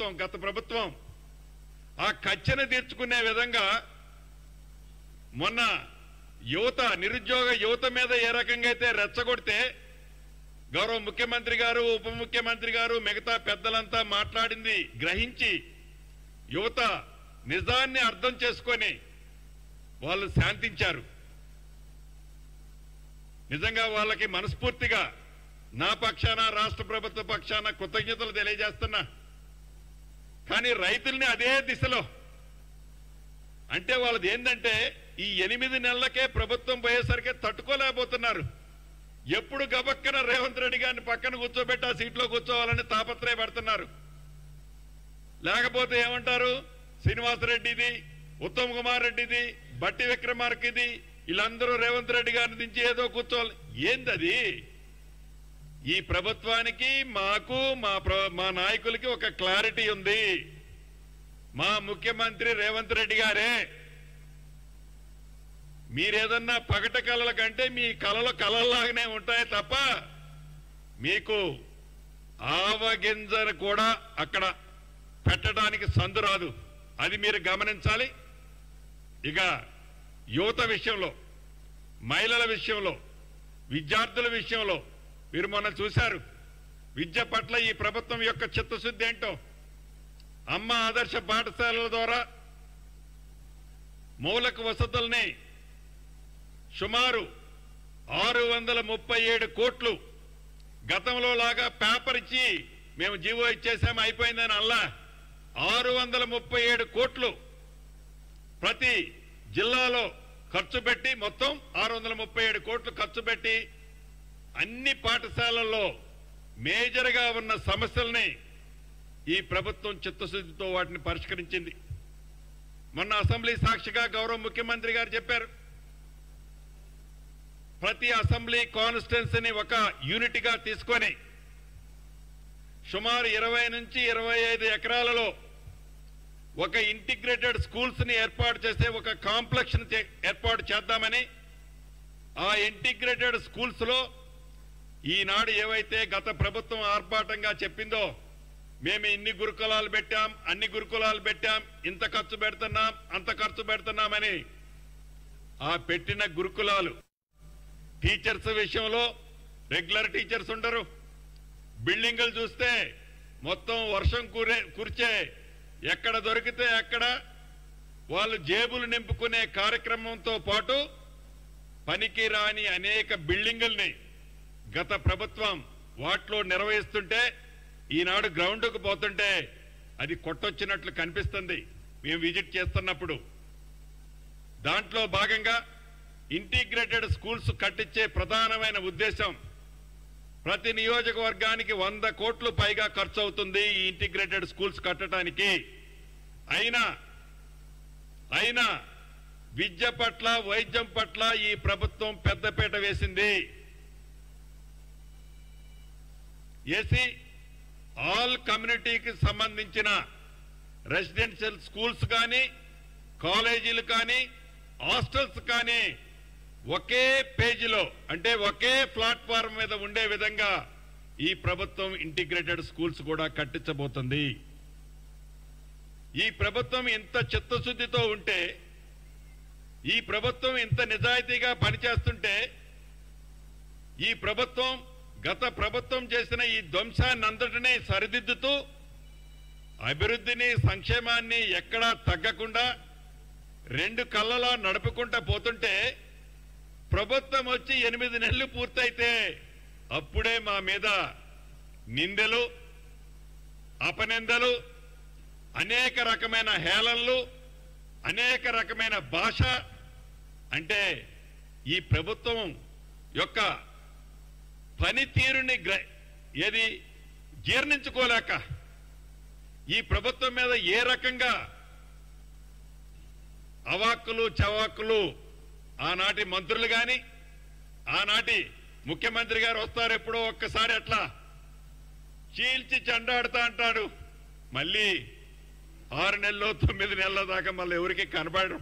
ప్రభుత్వం, గత ప్రభుత్వం ఆ కచ్చను తీర్చుకునే విధంగా మొన్న యువత, నిరుద్యోగ యువత మీద ఏ రకంగా అయితే రెచ్చగొడితే గౌరవ ముఖ్యమంత్రి గారు, ఉప ముఖ్యమంత్రి గారు, మిగతా పెద్దలంతా మాట్లాడింది గ్రహించి యువత నిజాన్ని అర్థం చేసుకొని వాళ్ళు శాంతించారు. నిజంగా వాళ్ళకి మనస్ఫూర్తిగా నా పక్షాన, రాష్ట్ర ప్రభుత్వ పక్షాన కృతజ్ఞతలు తెలియజేస్తున్నా. కానీ రైతుల్ని అదే దిశలో, అంటే వాళ్ళది ఏంటంటే ఈ 8 నెలలకే ప్రభుత్వం పోయేసరికి తట్టుకోలేకపోతున్నారు. ఎప్పుడు గబక్కన రేవంత్ రెడ్డి గారిని పక్కన కూర్చోబెట్టి ఆ సీట్లో కూర్చోవాలని తాపత్రయపడుతున్నారు. లేకపోతే ఏమంటారు, శ్రీనివాసరెడ్డిది, ఉత్తమ్ కుమార్ రెడ్డిది, బట్టి విక్రమార్కది, వీళ్ళందరూ రేవంత్ రెడ్డి గారిని దించి ఏదో కూర్చోవాలి. ఏందది? ఈ ప్రభుత్వానికి, మాకు, మా నాయకులకి ఒక క్లారిటీ ఉంది. మా ముఖ్యమంత్రి రేవంత్ రెడ్డి గారే. మీరేదన్నా పగట కళల కంటే మీ కళలు కళల్లాగానే ఉంటాయి తప్ప మీకు ఆవగింజను కూడా అక్కడ పెట్టడానికి సందు రాదు. అది మీరు గమనించాలి. ఇక యువత విషయంలో, మహిళల విషయంలో, విద్యార్థుల విషయంలో మీరు మొన్న చూశారు. విద్య పట్ల ఈ ప్రభుత్వం యొక్క చిత్తశుద్ధి ఏంటో. అమ్మ ఆదర్శ పాఠశాలల ద్వారా మౌలిక వసతుల్ని సుమారు 637 కోట్లు, గతంలో లాగా పేపర్ ఇచ్చి మేము జీవో ఇచ్చేసాము అయిపోయిందని అల్లా 637 కోట్లు ప్రతి జిల్లాలో ఖర్చు పెట్టి, మొత్తం 637 కోట్లు ఖర్చు పెట్టి అన్ని పాఠశాలల్లో మేజర్గా ఉన్న సమస్యల్ని ఈ ప్రభుత్వం చిత్తశుద్ధితో వాటిని పరిష్కరించింది. మొన్న అసెంబ్లీ సాక్షిగా గౌరవ ముఖ్యమంత్రి గారు చెప్పారు, ప్రతి అసెంబ్లీ కాన్స్టిట్యున్సీని ఒక యూనిట్గా తీసుకొని సుమారు 20 నుంచి 25 ఎకరాలలో ఒక ఇంటిగ్రేటెడ్ స్కూల్స్ ని ఏర్పాటు చేసే ఒక కాంప్లెక్స్ ఏర్పాటు చేద్దామని, ఆ ఇంటిగ్రేటెడ్ స్కూల్స్ లో ఈనాడు ఏవైతే గత ప్రభుత్వం ఆర్భాటంగా చెప్పిందో, మేము ఇన్ని గురుకులాలు పెట్టాం, అన్ని గురుకులాలు పెట్టాం, ఇంత ఖర్చు పెడుతున్నాం, అంత ఖర్చు పెడుతున్నామని ఆ పెట్టిన గురుకులాలు, టీచర్స్ విషయంలో రెగ్యులర్ టీచర్స్ ఉండరు. బిల్డింగులు చూస్తే మొత్తం వర్షం కురిచే, ఎక్కడ దొరికితే అక్కడ వాళ్ళు జేబులు నింపుకునే కార్యక్రమంతో పాటు పనికి రాని అనేక బిల్డింగుల్ని గత ప్రభుత్వం వాటిలో నిర్వహిస్తుంటే, ఈనాడు గ్రౌండ్కు పోతుంటే అది కొట్టొచ్చినట్లు కనిపిస్తుంది మేము విజిట్ చేస్తున్నప్పుడు. దాంట్లో భాగంగా ఇంటిగ్రేటెడ్ స్కూల్స్ కట్టించే ప్రధానమైన ఉద్దేశం, ప్రతి నియోజకవర్గానికి 100 కోట్లు పైగా ఖర్చు అవుతుంది ఈ ఇంటిగ్రేటెడ్ స్కూల్స్ కట్టడానికి. అయినా విద్య పట్ల, వైద్యం పట్ల ఈ ప్రభుత్వం పెద్దపీట వేసింది. ఏసీ ఆల్ కమ్యూనిటీకి సంబంధించిన రెసిడెన్షియల్ స్కూల్స్ కానీ, కాలేజీలు కానీ, హాస్టల్స్ కానీ ఒకే పేజీలో, అంటే ఒకే ప్లాట్ఫారం మీద ఉండే విధంగా ఈ ప్రభుత్వం ఇంటిగ్రేటెడ్ స్కూల్స్ కూడా కట్టించబోతుంది. ఈ ప్రభుత్వం ఇంత చిత్తశుద్ధితో ఉంటే, ఈ ప్రభుత్వం ఇంత నిజాయితీగా పనిచేస్తుంటే, ఈ ప్రభుత్వం గత ప్రభుత్వం చేసిన ఈ ధ్వంసాన్నంతటినీ సరిదిద్దుతూ అభివృద్ధిని, సంక్షేమాన్ని ఎక్కడా తగ్గకుండా 2 కళ్ళలా నడుపుకుంటూ పోతుంటే, ప్రభుత్వం వచ్చి 8 నెలలు పూర్తయితే అప్పుడే మా మీద నిందలు, అపనిందలు, అనేక రకమైన హేళనలు, అనేక రకమైన భాష. అంటే ఈ ప్రభుత్వం యొక్క పనితీరుని జీర్ణించుకోలేక ఈ ప్రభుత్వం మీద ఏ రకంగా అవాక్కులు చవాక్కులు ఆనాటి మంత్రులు కానీ, ఆనాటి ముఖ్యమంత్రి గారు వస్తారు ఎప్పుడో ఒక్కసారి అట్లా చీల్చి చెండాడుతా అంటాడు, మళ్ళీ 6 నెలలు 9 నెలల దాకా మళ్ళీ ఎవరికి కనబడరు.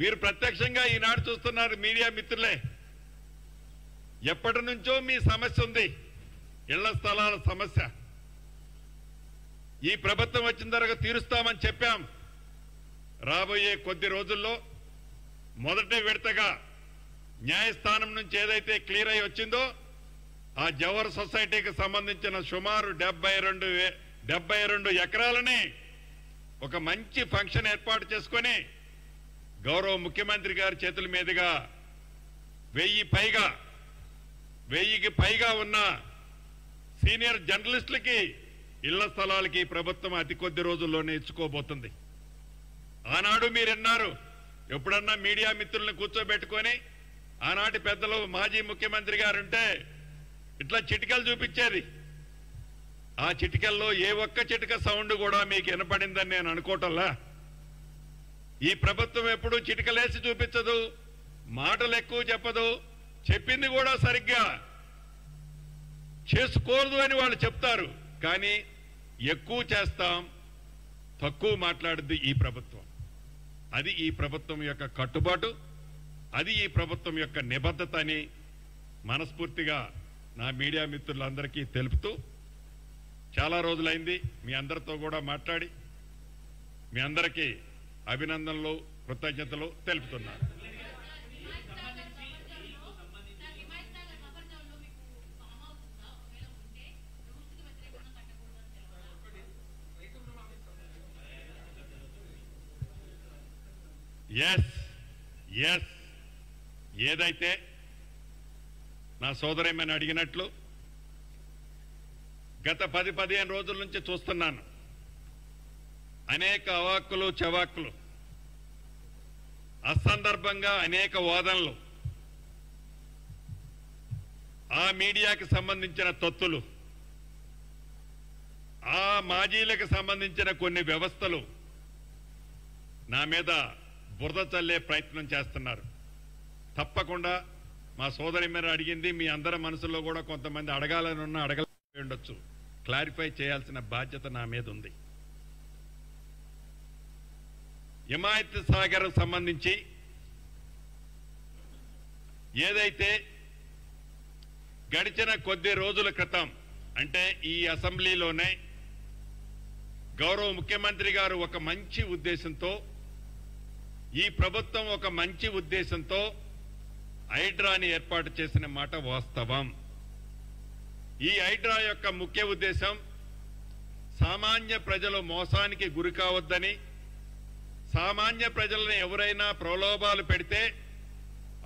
మీరు ప్రత్యక్షంగా ఈనాడు చూస్తున్నారు మీడియా మిత్రులే. ఎప్పటి నుంచో మీ సమస్య ఉంది, ఇళ్ల స్థలాల సమస్య. ఈ ప్రభుత్వం వచ్చిన తర్వాత తీరుస్తామని చెప్పాం. రాబోయే కొద్ది రోజుల్లో మొదటి విడతగా న్యాయస్థానం నుంచి ఏదైతే క్లియర్ అయి వచ్చిందో ఆ జవహర్ సొసైటీకి సంబంధించిన సుమారు 72 ఎకరాలని ఒక మంచి ఫంక్షన్ ఏర్పాటు చేసుకొని గౌరవ ముఖ్యమంత్రి గారి చేతుల మీదుగా 1000కి పైగా ఉన్న సీనియర్ జర్నలిస్టులకి ఇళ్ల స్థలాలకి ప్రభుత్వం అతి కొద్ది రోజుల్లోనే ఇచ్చుకోబోతుంది. ఆనాడు మీరన్నారు, ఎప్పుడన్నా మీడియా మిత్రులను కూర్చోబెట్టుకొని ఆనాటి పెద్దలు మాజీ ముఖ్యమంత్రి గారుంటే ఇట్లా చిటికలు చూపించేది. ఆ చిటికల్లో ఏ ఒక్క చిటిక సౌండ్ కూడా మీకు వినపడిందని నేను అనుకోవటంలా. ఈ ప్రభుత్వం ఎప్పుడు చిటికలేసి చూపించదు, మాటలు ఎక్కువ చెప్పదు, చెప్పింది కూడా సరిగ్గా చేసుకోదు అని వాళ్ళు చెప్తారు. కానీ ఎక్కువ చేస్తాం, తక్కువ మాట్లాడుద్ది ఈ ప్రభుత్వం. అది ఈ ప్రభుత్వం యొక్క కట్టుబాటు, అది ఈ ప్రభుత్వం యొక్క నిబద్ధత అని మనస్ఫూర్తిగా నా మీడియా మిత్రులందరికీ తెలుపుతూ, చాలా రోజులైంది మీ అందరితో కూడా మాట్లాడి మీ అందరికీ అభినందనలు, కృతజ్ఞతలు తెలుపుతున్నాను. ఎస్ ఏదైతే నా సోదరేమని అడిగినట్లు గత 10-15 రోజుల నుంచి చూస్తున్నాను. అనేక అవాక్కులు చవాక్కులు, అసందర్భంగా అనేక వాదనలు, ఆ మీడియాకి సంబంధించిన తొత్తులు, ఆ మాజీలకు సంబంధించిన కొన్ని వ్యవస్థలు నా మీద బురద చల్లే ప్రయత్నం చేస్తున్నారు. తప్పకుండా మా సోదరి మీద అడిగింది మీ అందరి మనసులో కూడా కొంతమంది అడగాలని ఉన్నా అడగలేకపోయి ఉండొచ్చు. క్లారిఫై చేయాల్సిన బాధ్యత నా మీద ఉంది. హిమాయత్ సాగర్ సంబంధించి ఏదైతే గడిచిన కొద్ది రోజుల క్రితం, అంటే ఈ అసెంబ్లీలోనే గౌరవ ముఖ్యమంత్రి గారు ఒక మంచి ఉద్దేశంతో, ఈ ప్రభుత్వం ఒక మంచి ఉద్దేశంతో హైడ్రాని ఏర్పాటు చేసిన మాట వాస్తవం. ఈ హైడ్రా యొక్క ముఖ్య ఉద్దేశం సామాన్య ప్రజలు మోసానికి గురి కావద్దని, సామాన్య ప్రజలను ఎవరైనా ప్రలోభాలు పెడితే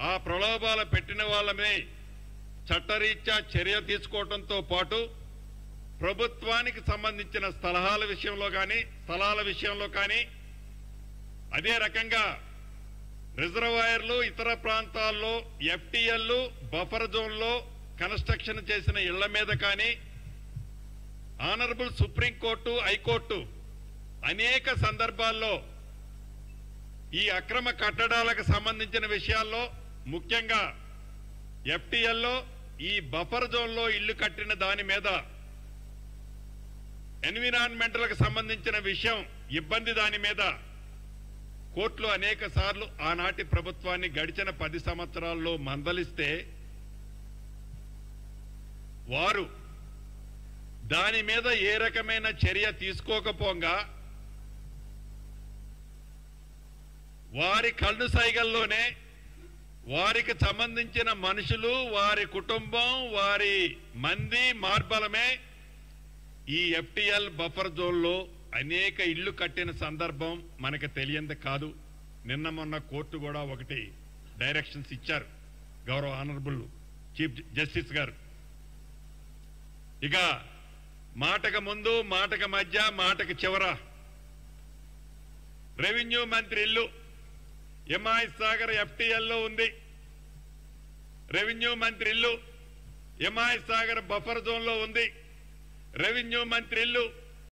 ఆ ప్రలోభాలు పెట్టిన వాళ్ళమే చట్టరీత్యా చర్య తీసుకోవడంతో పాటు ప్రభుత్వానికి సంబంధించిన స్థలాల విషయంలో కానీ అదే రకంగా రిజర్వాయర్లు, ఇతర ప్రాంతాల్లో ఎఫ్టీఎల్లు, బఫర్ జోన్లో కన్స్ట్రక్షన్ చేసిన ఇళ్ల మీద కానీ ఆనరబుల్ సుప్రీంకోర్టు, హైకోర్టు అనేక సందర్భాల్లో ఈ అక్రమ కట్టడాలకు సంబంధించిన విషయాల్లో, ముఖ్యంగా ఎఫ్టీఎల్లో ఈ బఫర్ జోన్లో ఇళ్లు కట్టిన దాని మీద ఎన్విరాన్మెంటల్కి సంబంధించిన విషయం, ఇబ్బంది దాని మీద కోర్టులు అనేక సార్లు ఆనాటి ప్రభుత్వాన్ని గడిచిన 10 సంవత్సరాల్లో మందలిస్తే వారు దాని మీద ఏ రకమైన చర్య తీసుకోకపోగా వారి కళ్ళు సైగల్లోనే వారికి సంబంధించిన మనుషులు, వారి కుటుంబం, వారి మంది మార్బలమే ఈ ఎఫ్టీఎల్ బఫర్ జోన్లో అనేక ఇళ్లు కట్టిన సందర్భం మనకు తెలియంది కాదు. నిన్న మొన్న కోర్టు కూడా ఒకటి డైరెక్షన్స్ ఇచ్చారు గౌరవ ఆనరబుల్ చీఫ్ జస్టిస్ గారు. ఇక మాటకు ముందు, మాటకు మధ్య, మాటకు చివర రెవెన్యూ మంత్రి ఇల్లు హిమాయత్ సాగర్ ఎఫ్టీఎల్లో ఉంది. రెవెన్యూ మంత్రి ఇల్లు హిమాయత్ సాగర్ బఫర్ జోన్లో ఉంది. రెవెన్యూ మంత్రి ఇల్లు